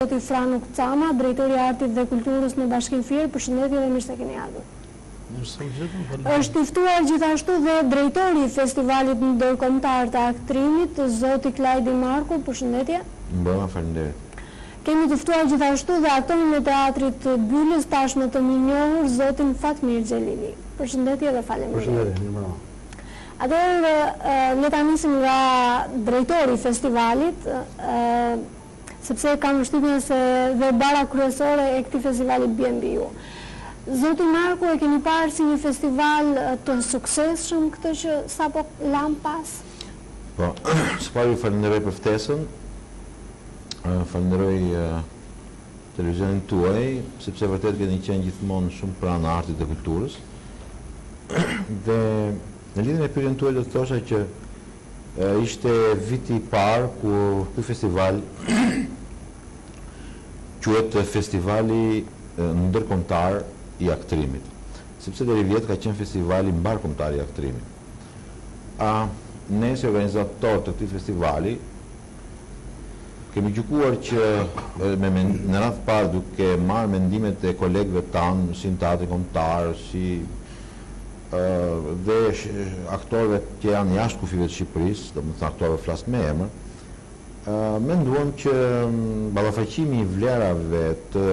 Zoti Franuk Cama, drejtori i Artit dhe Kulturës në Bashkinë Fier, përshëndetje dhe mirë se keni ardhur. Është i ftuar gjithashtu dhe drejtori i Festivalit Ndërkombëtar të Aktrimit, zoti Klajdi Marku, përshëndetje. Mbrëma, faleminderit. Kemi të ftuar gjithashtu dhe aktorin e teatrit Byllës, tashmë të mirënjohur, zotin Fatmir Xhelili. Përshëndetje dhe faleminderit. Përshëndetje, mbrëma. Atëherë, le ta nisim nga drejtori i festivalit, sepse kam përshtypjen se dhe bara kryesore e këtij festivali bie mbi ju. Zoti Marku, e keni parë si një festival të suksesshëm këtë që sapo lam pas? Po, së pari falenderoj për ftesën, falenderoj televizionin tuaj, sepse vërtet keni qenë gjithmonë shumë pranë artit dhe kulturës. Dhe në lidhjen me pyetjen tuaj do të thosha që ishte viti i parë kur ky festival quhet Festivali Ndërkombëtar i Aktrimit, sepse deri vjet ka qenë festivali mbarkombëtar i aktrimit. Ne si organizator të këtij festivali kemi gjykuar që në radhë parë duke marrë mendimet e kolegëve tanë, si në teatrin kombëtar, si dhe aktorëve që janë jashtë kufive të Shqipërisë, domethënë aktorëve flas me emër, menduam që ballafaqimi i vlerave të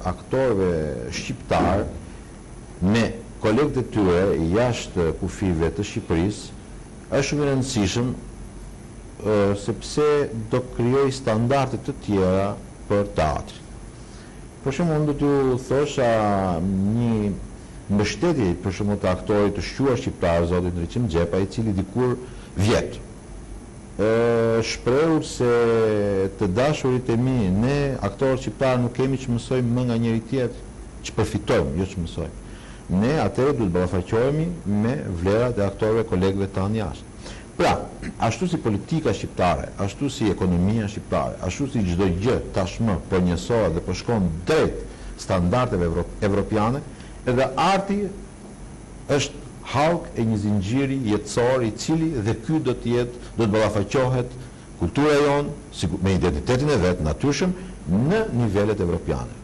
aktorëve shqiptar me kolegët e tyre jashtë kufive të Shqipërisë është shumë i rëndësishëm, sepse do krijoj standarde të tjera për teatrin. Për shembull, do t'ju thosha një mbështetje për shembull të aktorit të shquar shqiptar, zotit Ndriçim Xhepa, i cili dikur vjet shprehur se të dashurit e mi, ne aktorët shqiptarë nuk kemi që mësojmë më nga njëri tjetër, që përfitojmë, jo që mësojmë. Ne atëherë duhet ballafaqohemi me vlerat e aktorëve kolegëve tanë jashtë. Pra, ashtu si politika shqiptare, ashtu si ekonomia shqiptare, ashtu si çdo gjë tashmë po njësohet dhe po shkon drejt standardeve evropiane, edhe arti është halk e një zinxhiri jetësor i cili dhe ky do të ballafaqohet kultura jonë me identitetin e vet natyrshëm në nivelet evropiane.